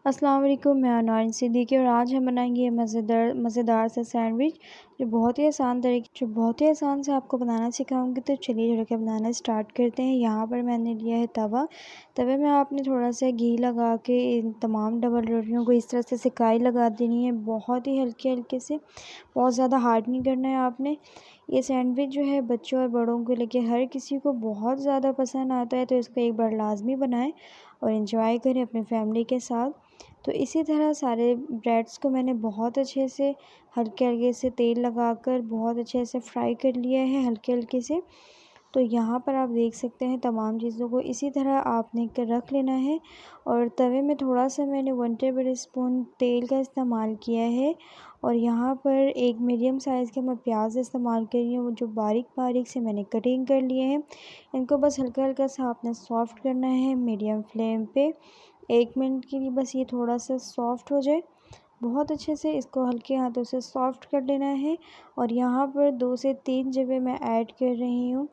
अस्सलाम वालेकुम, मैं अनौन सिद्दीकी और आज हम बनाएंगे ये मज़ेदार सा सैंडविच जो बहुत ही आसान से आपको बनाना सिखाऊंगी। तो चलिए जुड़ के बनाना स्टार्ट करते हैं। यहाँ पर मैंने लिया है तवा। तवे में आपने थोड़ा सा घी लगा के इन तमाम डबल रोटियों को इस तरह से सिकाई लगा देनी है, बहुत ही हल्के हल्के से, बहुत ज़्यादा हार्ड नहीं करना है आपने। ये सैंडविच जो है बच्चों और बड़ों को लेके हर किसी को बहुत ज़्यादा पसंद आता है, तो इसको एक बार लाजमी बनाएं और इन्जॉय करें अपनी फैमिली के साथ। तो इसी तरह सारे ब्रेड्स को मैंने बहुत अच्छे से हल्के हल्के से तेल लगाकर बहुत अच्छे से फ्राई कर लिया है, हल्के हल्के से। तो यहाँ पर आप देख सकते हैं तमाम चीज़ों को इसी तरह आपने कर रख लेना है। और तवे में थोड़ा सा मैंने 1 टेबल स्पून तेल का इस्तेमाल किया है। और यहाँ पर एक मीडियम साइज़ के मैं प्याज इस्तेमाल कर रही हूँ, जो बारीक बारीक से मैंने कटिंग कर लिए हैं। इनको बस हल्का हल्का सा आपने सॉफ्ट करना है मीडियम फ्लेम पे। 1 मिनट के लिए बस ये थोड़ा सा सॉफ्ट हो जाए, बहुत अच्छे से इसको हल्के हाथों से सॉफ्ट कर लेना है। और यहाँ पर 2 से 3 जबे मैं ऐड कर रही हूँ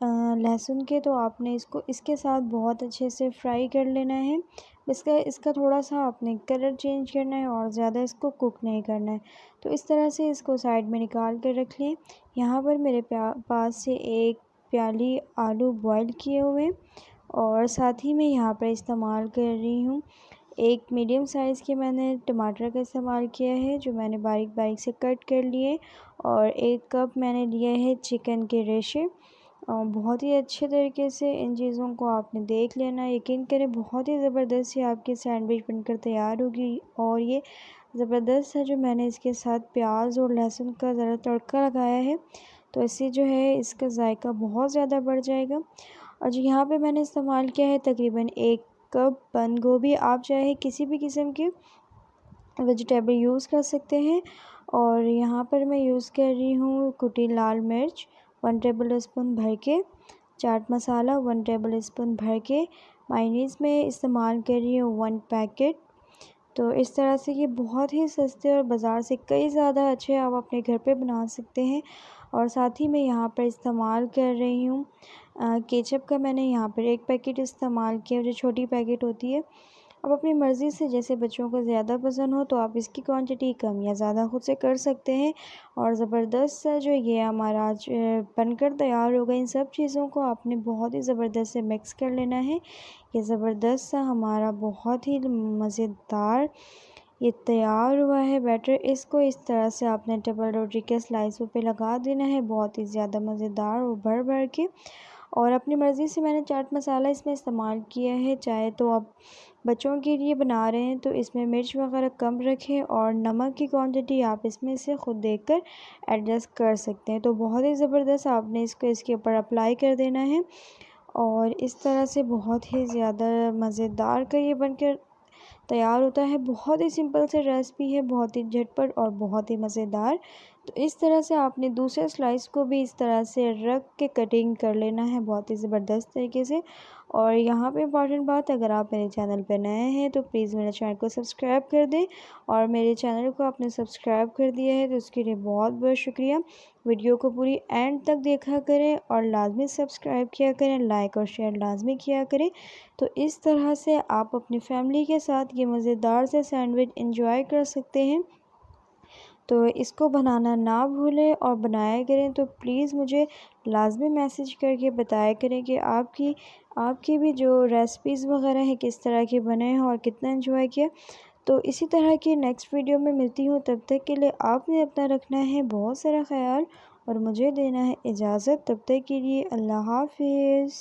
लहसुन के। तो आपने इसको इसके साथ बहुत अच्छे से फ्राई कर लेना है। इसका थोड़ा सा आपने कलर चेंज करना है और ज़्यादा इसको कुक नहीं करना है। तो इस तरह से इसको साइड में निकाल कर रख लें। यहाँ पर मेरे पास से 1 प्याली आलू बॉईल किए हुए, और साथ ही मैं यहाँ पर इस्तेमाल कर रही हूँ 1 मीडियम साइज़ के मैंने टमाटर का इस्तेमाल किया है, जो मैंने बारीक बारीक से कट कर लिए। और 1 कप मैंने लिया है चिकन के रेशे। बहुत ही अच्छे तरीके से इन चीज़ों को आपने देख लेना, यकीन करें बहुत ही ज़बरदस्त से आपकी सैंडविच बनकर तैयार होगी। और ये ज़बरदस्त है, जो मैंने इसके साथ प्याज और लहसुन का ज़रा तड़का लगाया है, तो इससे जो है इसका जायका बहुत ज़्यादा बढ़ जाएगा। और जो यहाँ पे मैंने इस्तेमाल किया है तकरीबन 1 कप बंद गोभी। आप चाहे किसी भी किस्म के वेजिटेबल यूज़ कर सकते हैं। और यहाँ पर मैं यूज़ कर रही हूँ कुटी लाल मिर्च 1 टेबल स्पून भर के, चाट मसाला 1 टेबल स्पून भर के, मायोनीज़ में इस्तेमाल कर रही हूँ 1 पैकेट। तो इस तरह से ये बहुत ही सस्ते और बाज़ार से कई ज़्यादा अच्छे आप अपने घर पे बना सकते हैं। और साथ ही मैं यहाँ पर इस्तेमाल कर रही हूँ केचप का। मैंने यहाँ पर 1 पैकेट इस्तेमाल किया, जो छोटी पैकेट होती है। अब अपनी मर्ज़ी से, जैसे बच्चों को ज़्यादा पसंद हो तो आप इसकी क्वांटिटी कम या ज़्यादा खुद से कर सकते हैं। और ज़बरदस्त सा जो ये हमारा आज बनकर तैयार होगा। इन सब चीज़ों को आपने बहुत ही ज़बरदस्त से मिक्स कर लेना है। ये ज़बरदस्त सा हमारा बहुत ही मज़ेदार ये तैयार हुआ है बैटर। इसको इस तरह से आपने डबल रोटी के स्लाइसों पे लगा देना है, बहुत ही ज़्यादा मज़ेदार और भर भर के। और अपनी मर्ज़ी से मैंने चाट मसाला इसमें इस्तेमाल किया है। चाहे तो आप बच्चों के लिए बना रहे हैं तो इसमें मिर्च वगैरह कम रखें, और नमक की क्वांटिटी आप इसमें से ख़ुद देखकर एडजस्ट कर सकते हैं। तो बहुत ही ज़बरदस्त आपने इसको इसके ऊपर अप्लाई कर देना है। और इस तरह से बहुत ही ज़्यादा मज़ेदार का ये बनकर तैयार होता है। बहुत ही सिंपल से रेसिपी है, बहुत ही झटपट और बहुत ही मज़ेदार। तो इस तरह से आपने दूसरे स्लाइस को भी इस तरह से रख के कटिंग कर लेना है, बहुत ही ज़बरदस्त तरीके से। और यहाँ पे इम्पॉर्टेंट बात, अगर आप मेरे चैनल पर नए हैं तो प्लीज़ मेरे चैनल को सब्सक्राइब कर दें। और मेरे चैनल को आपने सब्सक्राइब कर दिया है तो उसके लिए बहुत बहुत शुक्रिया। वीडियो को पूरी एंड तक देखा करें और लाजमी सब्सक्राइब किया करें, लाइक और शेयर लाजमी किया करें। तो इस तरह से आप अपनी फैमिली के साथ ये मज़ेदार से सैंडविच एंजॉय कर सकते हैं। तो इसको बनाना ना भूलें, और बनाया करें तो प्लीज़ मुझे लाजमी मैसेज करके बताया करें कि आपकी भी जो रेसिपीज़ वगैरह हैं किस तरह के बने हैं और कितना एंजॉय किया। तो इसी तरह की नेक्स्ट वीडियो में मिलती हूँ, तब तक के लिए आपने अपना रखना है बहुत सारा ख्याल और मुझे देना है इजाज़त। तब तक के लिए अल्लाह हाफ़िज़।